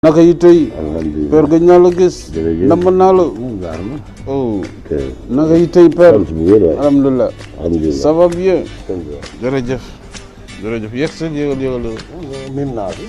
naka yi tey. alhamdulilah père gëj naa la gis. jërëjëf namm naa la. gaar ma. oh. ok. naka yi tey père. sant bu wér waay. alhamdulilah. alhamdulilah. ça va bien. sant waay. jërëjëf. jërëjëf yegg seen yëgal. min naa fi.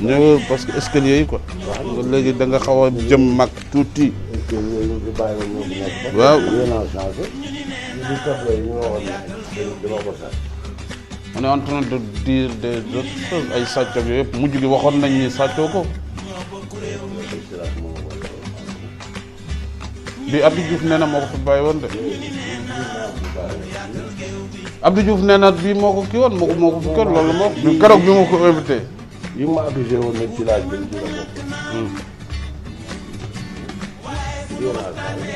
ñëw parce que escalier yi quoi. nga léegi da nga xaw a jëm mag tuuti. est-ce que yooyu di bàyyi ma ñoo fi nekk. waaw. yéen a changé. ñu di topp la ñu waxoon ne dama ko sax. on est en train de dire des autres choses ay sàcc ak yooyu yëpp mujj gi waxoon nañ ni sàccoo ko. bi Abdou Diouf nee na moo ko fi bàyyi woon de. Abdou Diouf nee na bii moo ko kii woon moo ko fi kër loolu moo ko. keroog bi ma ko invité. yi ma accusé woon nag ci laaj bi ci la bokk. yéen a changé.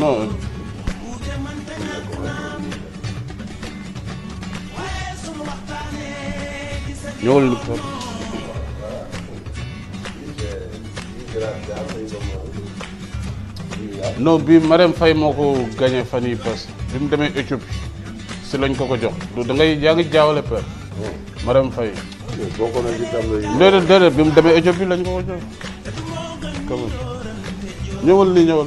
non. ñëwal lu ko. non bii Marème Faye moo ko gagné fan yii passé bi mu demee Éthiopie si lañ ko jox du da ngay yaa ngi jaawale père. Marème Faye. bokk na ci tableau yi. déedéet bi mu demee Éthiopie lañ ko jox. quand même ñëwal nii ñëwal.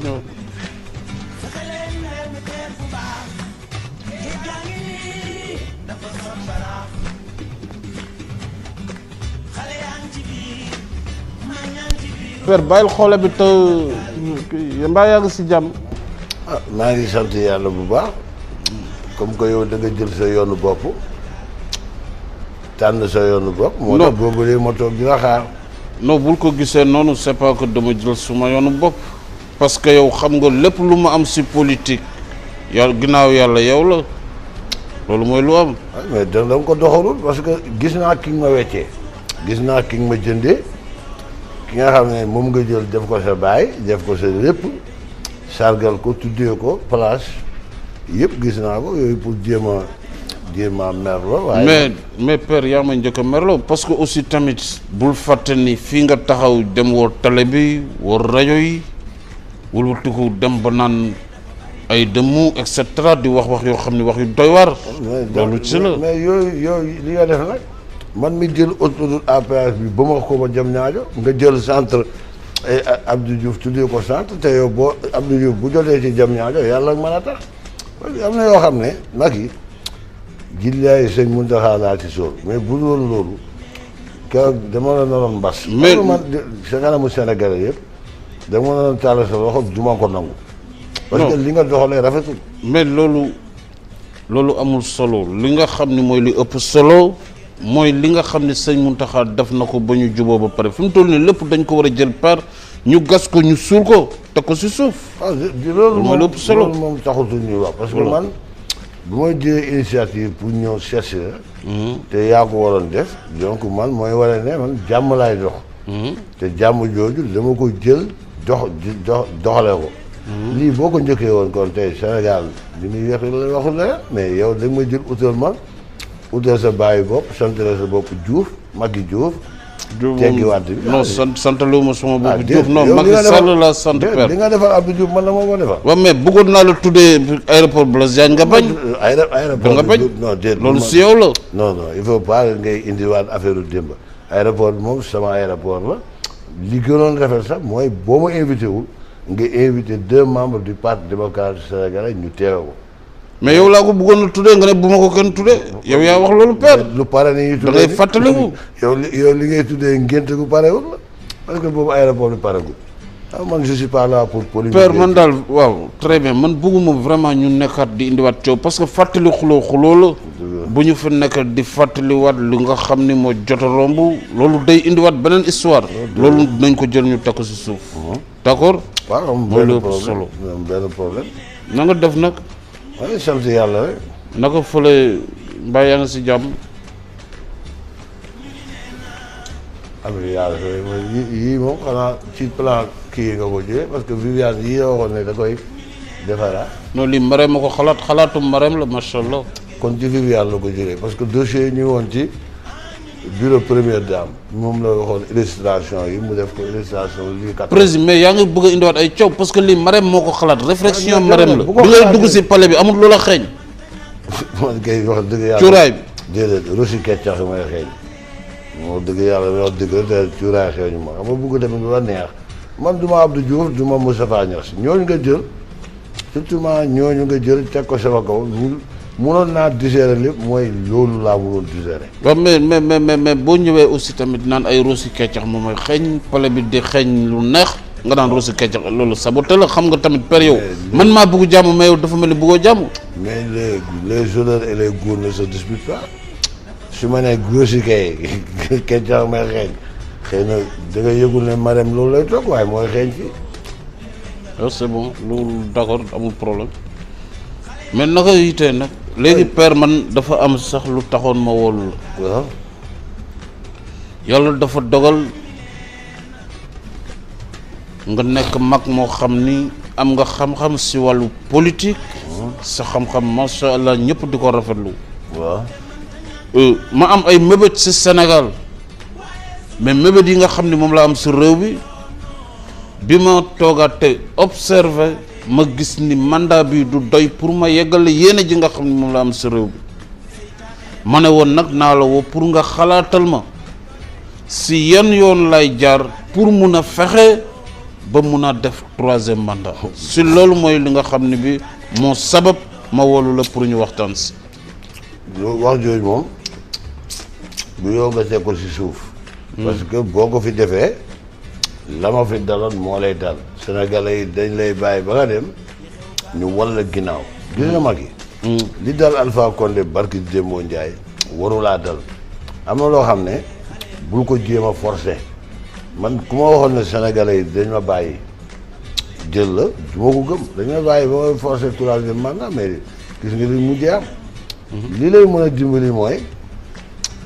père bàyyil xoole bi te mbaa yaa ngi si jàmm. ah maa ngi sant yàlla bu baax comme que yow da nga jël sa yoonu bopp tànn sa yoonu bopp. moo tax boobu léegi ma toog di la xaar. non bul ko gisee noonu c'est pas que dama jël suma yoonu bopp parce que yow xam nga lépp lu ma am si politique yàlla ginnaaw yàlla yow la loolu mooy lu am. mais da nga ko doxalul parce que gis naa ki nga ma weccee gis naa ki nga ma jëndee ki nga xam ne moom nga jël def ko sa baay def ko sa lépp sargal ko tuddee ko place yëpp gis naa ko yooyu pour jéem a merlo waaye mais père yaa ma njëkk a merlo parce que aussi tamit bul fàtte ni fii nga taxaw dem woo télé bi woo rajo yi wëlbatiku dem ba naan ay dëmmu et cetera di wax yoo xam ne wax yu doy war. loolu ci la mais yooyu li nga def nag man mi jël autoroute à péage bi ba ma ko ba jëm ñaajo nga jël centre Abdou Diouf tuddee ko centre te yow boo Abdou Diouf bu jotee ci jëm ñaajo yàlla mën a tax am na yoo xam ne nag yi jillaay sëñ Mountakha laa ci sóor mais bu doon loolu keroog dama la naroon mbas. mais man sa kanamu Sénégalais yëpp dama la naroon taal sa loxo du ma ko nangu. parce que li nga doxalee rafetul. mais loolu amul solo li nga xam ni mooy li ëpp solo mooy li nga xam ni sëñ Mountakha def na ko ba ñu juboo ba pare fi mu toll nii lépp dañ ko war a jël par ñu gas ko ñu suul ko teg ko si suuf. loolu mooy li ëpp solo loolu moom taxutul ñuy wax parce que man bu ma jëlee initiative pour ñëw chercher la. te yaa ko waroon def donc man mooy waree ne man jàmm laay dox. te jàmm jooju dama ko jël doxalee ko. lii boo ko njëkkee woon kon tey Sénégal li muy yéex la waxul leneen mais yow da nga ma jël utal sa bàyyi bopp sant la sa bopp Diouf Macky Diouf. teggi waat bi non sant lu ma suma bopp Diouf non Macky Sall la sant père li nga defal Abdou Diouf man la moo ko defal. waaw mais bëggoon naa la tuddee aéroport Blaise Diagne nga bañ. aéroport nga bañ non déet loolu si yow la. non il faut pas ngay indiwaat affaire démb aéroport bi moom sama aéroport la li gënoon rafet sax mooy boo ma invité wul nga invité 2 membres du parti démocratique sénégalais ñu teewe ko. mais yow laa ko bëggoon a tuddee nga ne bu ma ko kenn tuddee yow yaa wax loolu père. lu pare ni ñuy tuddee da ngay fàttaliku. yow li ngay tuddee ngénte gu parewul la parce que boobu aéroport bi paregul man je suis pas là pour polémiquer. père man daal waaw très bien man bëgguma vraiment ñu nekkaat di indiwaat coow parce que fàttali xuloo la. bu ñu fa nekk di fàttaliwaat lu nga xam ni moo jot a romb loolu day indiwaat beneen histoire. loolu nañ ko jël ñu teg ko si suuf. d'accord. waaw am benn problème na nga def nag. waaye sant yàlla rek. naka fële mbaa yaa ngi si jàmm. alhamdulilah yii moom xanaa ci plan kii nga ko jëlee parce que Viviane yii la waxoon ne da koy defaraat. non lii Marème ma ko xalaatu Marème la macha allah. kon ci Viviane la ko jëlee parce que dossier yi ñu woon ci bureau première dame moom la waxoon illustration yi mu def ko illustration lii kat. président mais yaa ngi bëgg a indiwaat ay coow parce que lii Marème moo ko xalaat réflexion Marème la bi ngay dugg si palais bi amul loola xeeñ. man kay wax dëgg yàlla cuuraay bi. déedéet rosi keccax may xeeñ. moo dëgg yàlla may wax dëgg rek te cuuraay xew ñu ma xam nga bugg tamit lu la neex man du ma Abdou Diouf du ma Moustapha Niasse ñooñu nga jël surtout ñooñu nga jël teg ko sama kaw munoon naa digérer lépp mooy loolu laa mënoon digérer. waaw mais boo ñëwee aussi tamit naan ay Rossi Kecax moom mooy xeeñ pale bi di xeeñ lu neex nga naan Rossi Kecax loolu saboté la xam nga tamit per yow man maa bëgg jàmm mais yow dafa mel ni bëggoo jàmm. mais les honneurs et les goûts ne se disputent pas su ma nee Rossi Kecax may xeeñ xëy na da nga yëgul ne Marème loolu lay toog waaye mooy xeeñ fii. c'est bon loolu d'accord amul problème mais naka yitee nag léegi père man dafa am sax lu taxoon ma woolu la. waaw. yàlla dafa dogal nga nekk mag moo xam ni am nga xam-xam si wàllu politique. sa xam-xam macha allah ñëpp di ko rafetlu. waaw. ma am ay mébét si Sénégal mais mébét yi nga xam ni moom la am si réew bi ma toogaatee observé ma gis ni mandat bi du doy pour ma yeggale yéene ji nga xam ni moom la am si réew bi ma ne woon nag naa la woo pour nga xalaatal ma si yan yoon lay jaar pour mun a fexe ba mun a def 3e mandat si loolu mooy li nga xam ni bi moo sabab ma wolu la pour ñu waxtaan si. wax jooju moom bu yow nga teg ko si suuf. parce que boo ko fi defee la ma fi daloon moo lay dal. Sénégalais yi dañ lay bàyyi ba nga dem ñu walla ginnaaw. gis nga mag yi. li dal Alpha Condé barki Demba Ndiaye warulaa dal am na loo xam ne bul ko jéem a forcer man ku ma waxoon ne Sénégalais yi dañ ma bàyyi jël la du ma ko gëm dañ ma bàyyi ba ma forcer 3e mandat mais gis nga li mujjee am. li lay mën a dimbali mooy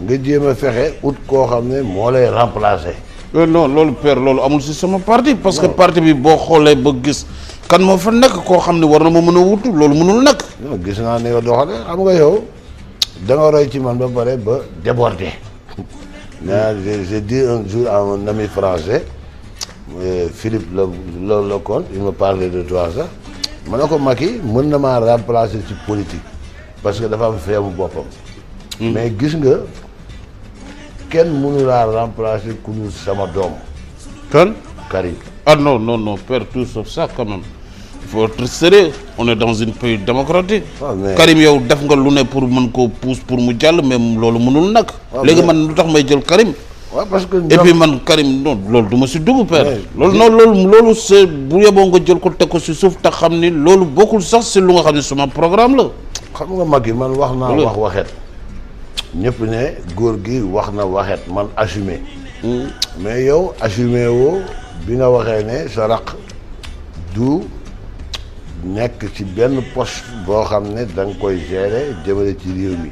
nga jéem a fexe ut koo xam ne moo lay remplacer. non loolu père loolu amul si sama parti parce que parti bi boo xoolee ba gis kan moo fa nekk koo xam ne war na ma mën a wutu loolu mënul nekk. non gis naa ne nga doxale xam nga yow da nga roy ci man ba pare ba déborder. j'ai dit un jour à un ami français Philippe Lecomte il me parlait de toi sax ma ne ko Macky mën na maa remplacer ci politique parce que dafa am feebu boppam. mais gis nga kenn mënu laa remplacer ku dul sama doom. kan Karim. ah non père tout sauf ça quand même il faut être sérieux on est dans un pays démocratique. Karim yow def nga lu ne pour mën koo pousse pour mu jàll mais loolu mënul nag. léegi man lu tax may jël Karim. waaw parce que et puis man Karim non loolu du ma si dugg père. loolu non loolu c'est bu yeboo nga jël ko teg ko si suuf te xam ni loolu bokkul sax si lu nga xam ne suma programme la. xam nga mag yi man wax naa wax waxet ñëpp ne góor gi wax na waxet man assumé. mais yow assumé woo bi nga waxee ne sa raq du nekk ci benn poste boo xam ne da nga koy gérer jëmale ci réew mi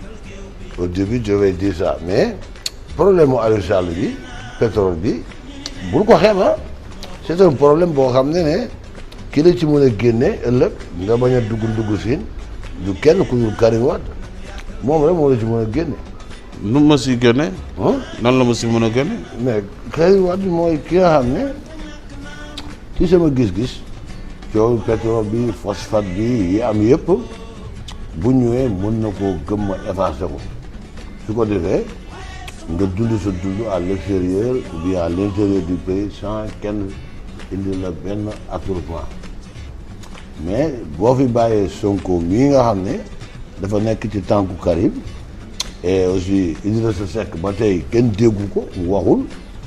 au début je vais dire ça mais problème mu Aliou Sall bi pétrole bi bul ko xeeb c'est un problème boo xam ne ki la ci mën a génne ëllëg nga bañ a dugg siin du kenn ku dul Karim Wade moom rek moo la ci mën a génne. nu ma si génne. nan la ma si mën a génne. mais Karim Wade mooy ki nga xam ne ci sama gis-gis coow pétrole bi phosphate bi yi am yëpp bu ñëwee mën na koo gëm a effacer ko su ko defee nga dund sa dund à l'extérieur ou bien à l'intérieur du pays sans kenn indi la benn attroupement mais boo fi bàyyee Sonko mii nga xam ne dafa nekk ci tànku Karim et aussi Idrissa Seck ba tey kenn déggu ko mu waxul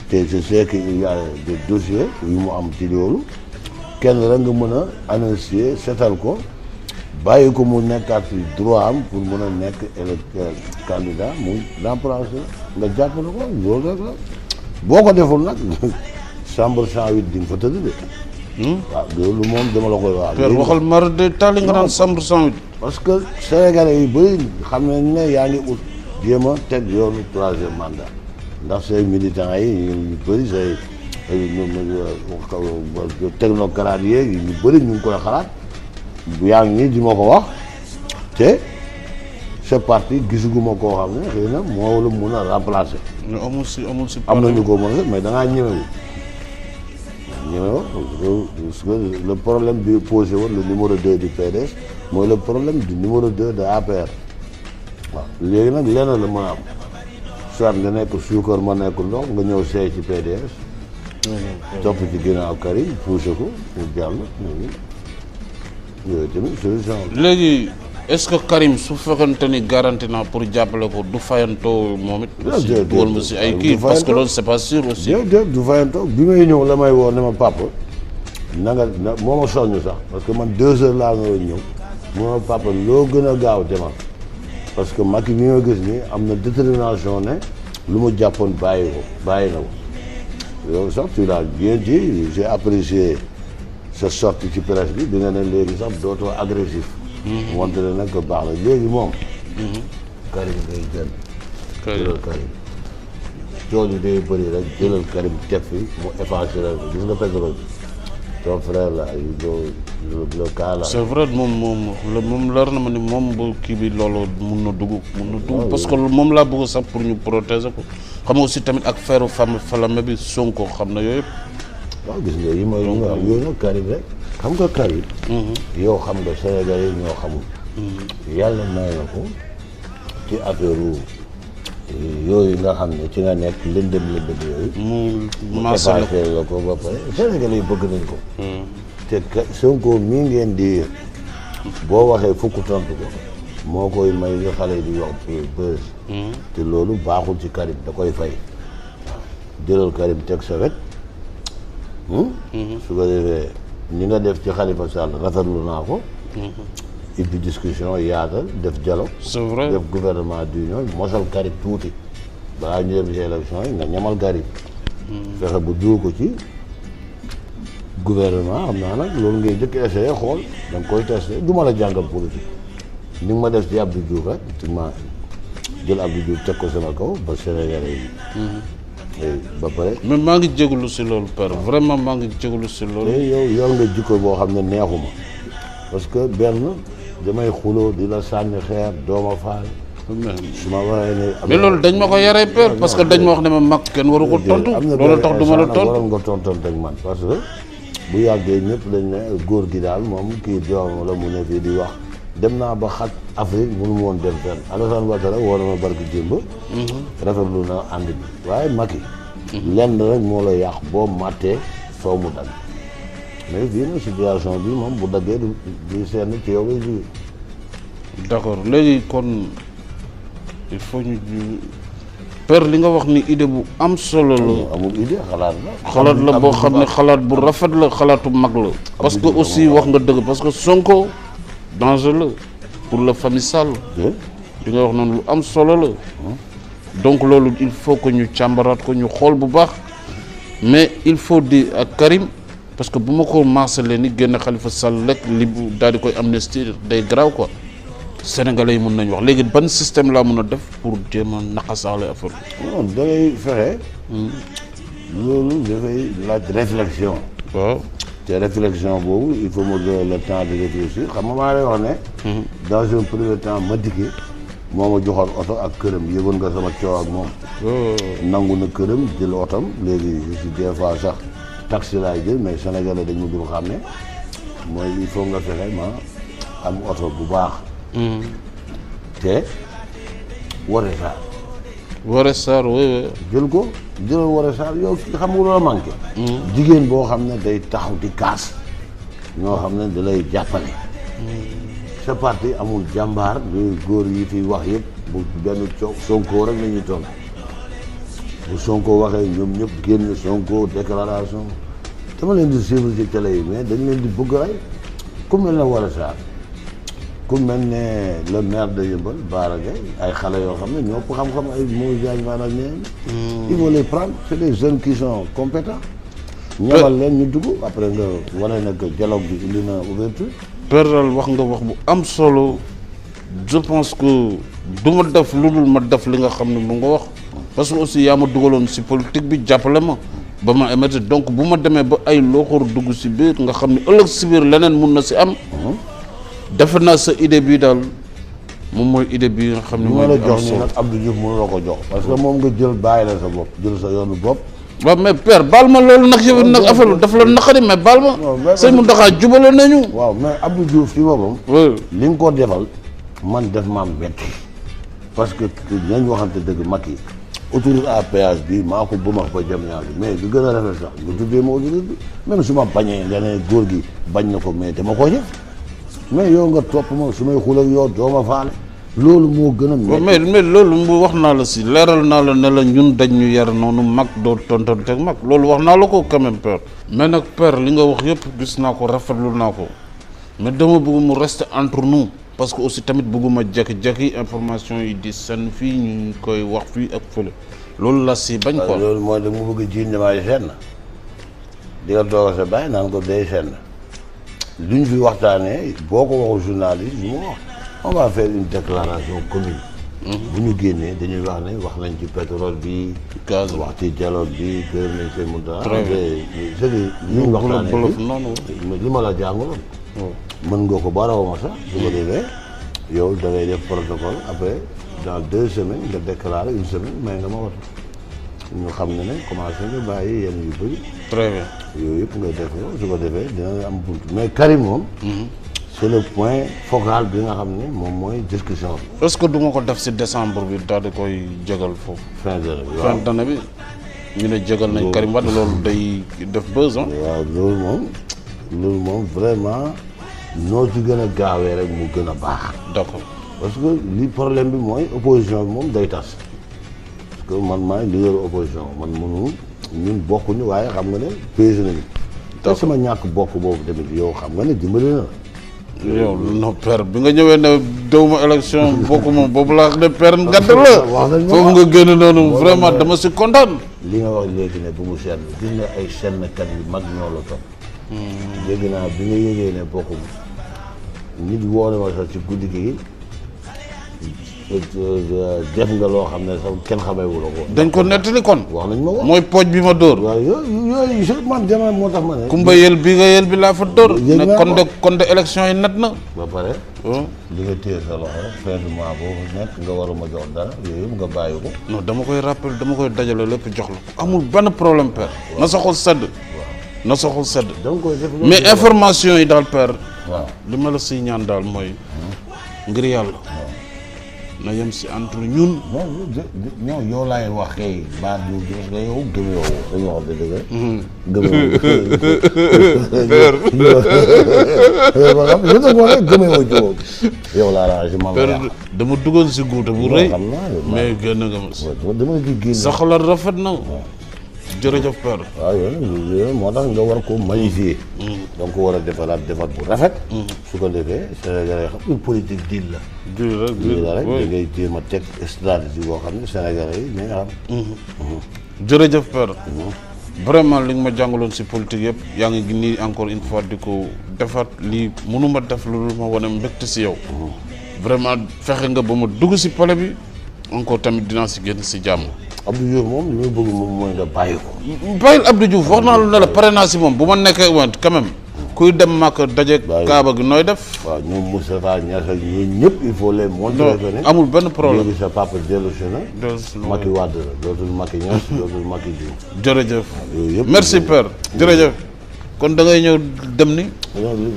te je sais que il y a des dossiers yu mu am ci loolu kenn rek nga mën a analyser seetal ko bàyyi ko mu nekkaat ci droit am pour mën a nekk candidat mu remplacer nga jàppale ko loolu rek la boo ko deful nag chambre 108 di nga fa tëdd de. waaw loolu moom dama la koy wax. père waxal mar de taali nga naan chambre 108. parce que sénégalais yu bëri xam nañ ne yaa ngi ut jéem a teg yoonu 3e mandat ndax say militants yi ñu bëri say technocrates yeeg ñu bëri ñu ngi koy xalaat yaa ngi nii di ma ko wax te ce parti gisuguma koo xam ne xëy na moo la mun a remplacer. amul si am nañu ko mën a mais da ngaa ñemewu parce que le problème bi posé woon le numéro 2 du PDS mooy le problème du numéro 2 de APR waaw léegi nag lenn la mën a am soit nga nekk suukar ma nekk ndox nga ñëw seey ci PDS. topp ci ginnaaw Karim poussé ko mu jàll yooyu tamit solution la. léegi est-ce que Karim su fekkante ni garanti naa pour jàppale ko du fayantoo moom it. aussi dugal ma si ay kii parce que loolu c'est pas sûr aussi. déedéet du fayantoo bi may ñëw la may woo ne ma papa na nga moo ma soññ sax parce que man 2 heures laa nga ñëw moo ma papa loo gën a gaaw demal parce que Macky mi nga gis nii am na détermination ne lu mu jàppoon bàyyi na ko yow sax tu l'as bien dit j'ai apprécié sa sortie ci presse bi nga ne léegi sax dootoo agressif. wante ne nag baax na léegi moom. Karim ngay jël. jëlal Karim coono day bëri rek jëlal Karim teg fi mu effacé la gis nga pétrole bi ton frère la le cas là. c'est vrai moom leer na ma ni moom bu kii bi loolu mun na dugg parce que moom laa bëgg sax pour ñu protéger ko xam nga aussi tamit ak feeru falame bi Sonko xam na yooyu yëpp. waaw gis nga yi mooy li nga wax yooyu nag Karim rek xam nga Karim. yow xam nga Sénégalais yi ñoo xamul. yàlla may na ko ci affaire yooyu nga xam ne ci nga nekk lëndëm yooyu. mu effacé la ko ba pare Sénégalais yi bëgg nañ ko. te Sonko mii ngeen di boo waxee fukk tontu ko moo koy may li xale yi di wax bës. te loolu baaxul ci Karim da koy fay. jëlal Karim teg sa wet. su ko defee ni nga def ci Khalifa Sall rafetlu naa ko. ubbi discussion yaatal def dialogue. c'est vrai def gouvernement d'union mosal Karim tuuti balaa ñu dem ci élection yi nga ñamal Karim. fexe bu dugg ko ci gouvernement xam naa nag loolu ngay jëkk essayé xool da nga koy testé du ma la jàngal politique ni nga ma def ci Abdou Diouf rek ma jël Abdou Diouf teg ko sama kaw ba Sénégalais yi. ba pare. mais maa ngi jégalu si loolu père vraiment maa ngi jégalu si loolu. yow yor nga jikko boo xam ne neexuma parce que benn damay xuloo di la sànni xeer dooma faal. su ma waxee ne. mais loolu dañ ma ko yaree père parce que dañ ma wax ne ma mag kenn waru ko tontu. loolu tax du ma la tontu waroon nga tontoon ak man parce que bu yàggee ñëpp dañ ne góor gi daal moom kii doom la mu ne fii di wax dem naa ba xat Afrique mënu ma woon dem fenn Alassane Ouattara woo na ma barki démb. rafetlu na ànd bi waaye Macky. lenn rek moo la yàq boo màttee soo mu dagg mais bii na situation bi moom bu daggee du seen ci yow lay jóge. d'accord léegi kon il faut ñu père li nga wax ni idée bu am solo la. amul idée xalaat la boo xam ne xalaat bu rafet la xalaatu mag la. parce que aussi wax nga dëgg parce que Sonko danger la pour la famille Sall. li nga wax noonu lu am solo la. donc loolu il faut que ñu càmbaraat ko ñu xool bu baax mais il faut dire ak Karim parce que bu ma ko maasalee ni génn Khalifa Sall rek li bu daal di koy amnistie day garaaw quoi sénégalais yi mun nañu wax léegi ban système laa mun a def pour jéem a naqasaale affaire bi. non da ngay fexe. loolu dafay laaj réflexion. waaw te réflexion boobu il faut me donner le temps de réfléchir xam nga maa lay wax ne. dans un premier temps ma dikkee. moo ma joxoon oto ak këram yëgoon nga sama coow ak moom. nangu na këram jël otom léegi si des fois sax taxi laay jël mais sénégalais dañ ma dul xam ne mooy il faut nga fexe ma am oto bu baax. te Woré Sarr oui. jël ko jëlal Woré Sarr yow xam nga loola manqué. jigéen boo xam ne day taxaw di kaas ñoo xam ne da lay jàppale. sa parti amul jàmbaar lu góor yi fi wax yëpp bu benn Sonko rek la ñuy toll bu Sonko waxee ñoom ñëpp génn Sonko déclaration dama leen di suivre ci télé yi mais dañ leen di bëgg rey ku mel ne Woré Sarr ku mel ne le maire de Yeumbeul Bara Gaye ay xale yoo xam ne ñoo ëpp xam-xam ay Moïse Diagne maanaam ñeneen il faut les prendre c'est des jeunes qui sont compétents ñamal leen ñu dugg après nga wane ne que dialogue bi indi na ouverture. Père wax nga wax bu am solo je pense que du ma def lu dul ma def li nga xam ne mu nga wax parce que aussi yaa ma dugaloon si politique bi jàppale ma ba ma émerger donc bu ma demee ba ay looxoor dugg si biir nga xam ne ëllëg si biir leneen mun na si am. defe naa sa idée bii daal moom mooy idée bii nga xam ne mooy. la jox nii nag Abdou Diouf mënu la ko jox. parce que moom nga jël bàyyi la sa bopp jël sa yoonu bopp. waaw mais père baal ma loolu nag yow nag affaire bi dafa la naqari mais baal ma. sëñ mu ndaxaa jubale nañu. waaw mais Abdou Diouf ci boppam. li nga ko defal man def maam metti parce que nañ waxante dëgg Macky autoroute à péage bi maa ko bëmax ba jam ñaar bi mais lu gën a rafet sax nga tuddee ma autoroute bi même su ma bañee nga ne góor gi bañ na ko mais dama ko def mais yow nga topp ma su may xul ak yow doo ma faale loolu moo gën a mais loolu mu wax naa la si leeral naa la ne la ñun dañ ñu yar noonu mag doo tontonteeg mag loolu wax naa la ko quand même père mais nag père li nga wax yëpp gis naa ko rafetlu naa ko mais dama bëgg mu rester entre nous parce que aussi tamit bëgguma jékki-jékki information yi di seen fii ñu koy wax fii ak fële loolu la si bañ ko loolu mooy dama bëgg jiin damay senn di nga doog a sa bàyyi naan ko day senn luñ fi waxtaanee boo ko waxul journaliste yi mu wax on va faire une déclaration commune bu ñu génnee dañuy wax ne wax nañ ci pétrole bi gaz wax ci dialogue bi gërëm nañ seen munta très bien c'est que li ñu waxtaanee li ma la jàngaloon mën nga ko barawma sax su ko defee yow da ngay def protocole après dans 2 semaines nga déclaré 1 semaine may nga ma watu ñu xam ne ne commencé nga bàyyi yenn yu bëri très bien yooyu yëpp nga def yow su ko defee dina am bunt mais Karim moom c'est le point focal bi nga xam ne moom mooy discussion bi est-ce que du ma ko def si décembre bi daal di koy jégal foofu fin d'année bi fin d'année bi ñu ne jégal nañ Karim Wade loolu day def buzz waaw loolu moom vraiment noo ci gën a gaawee rek mu gën a baax d'accord parce que li problème bi mooy opposition bi moom day tas parce que man maay leader opposition man mënu ñun bokkuñu waaye xam nga ne pesé nañu te sama ñàkk bokk boobu tamit yow xam nga ne dimbali na yow non père bi nga ñëwee ne dewuma élection bokku moom boobu laa ne père ngadd la foofu nga génn noonu vraiment dama si kontaan li nga wax léegi ne bu mu seetlu gis nga ay sennkat yu mag ñoo la topp dégg naa bi nga yëgee ne bokkum nit woo na ma sax ci guddi gi def nga loo xam ne sax kenn xameewu la ko dañ ko nettali kon wax nañ ma ko mooy pooj bi ma dóor waaw yooyu man jamono moo tax ma ne kumba yel bi laa fa dóor ne kon de élection yi net na ba pare li nga téye sa loxo fin du mois boobu nekk nga war a ma jox dara yooyu yëpp nga bàyyi ko non dama koy rappel dama koy dajale lépp jox la ko amul benn problème père na sa xol sedd na sa xol sedd mais information yi daal père waaw li ma la siy ñaan daal mooy ngir yàlla na yem si entre ñun non yow laay wax kay baat yu gis nga yow gëm yow dañu wax dëgg gëm yow yow laa la man dama duggoon si guuta bu rëy mais génn nga ma dama ci génn sa xalaat rafet na jërëjëf père waaw yooyu moo tax nga war ko magnifier donc war a defaraat defar bu rafet su ko defee Sénégalais xam politique diil la diil la rek da ngay jéem a teg stratégie boo xam ne Sénégalais yi ñi nga xam jërëjëf père vraiment li nga ma jàngaloon si politique yëpp yaa ngi nii encore une fois di ko defaat lii mënuma def loolu ma wane mbégte si yow vraiment fexe nga ba ma dugg si palais bi encore tamit dinaa si génn si jàmm Abdou Diouf moom li ma bëgg moom mooy nga bàyyi ko bàyyil Abdou Diouf wax naa lu ne la pare naa si moom bu ma nekkee woon quand même kuy dem màkk daje Kaaba gi nooy def waaw ñoom Moustapha Niasse ak ñooñu ñëpp il faut les montrer que ne amul benn problème léegi sa papa dellu si na Macky Wade la dootul Macky Niasse dootul Macky Diouf jërëjëf yooyu yëpp merci père jërëjëf kon da ngay ñëw dem ni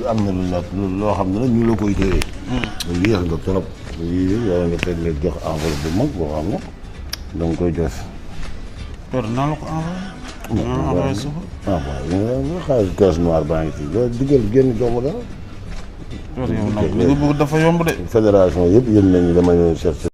am na lu nekk loo xam ne nag ñu la koy téye yéex nga trop yii wala nga teg leen jox enveloppe bu mag boo xam ne da nga koy jox père naa la ko envoyé suba waaw xaalis caisse noire baa ngi fii loolu diggal génn jox ma dara père yow nag li nga bëgg dafa yomb de fédération yëpp yéen nañu dama ñëw seet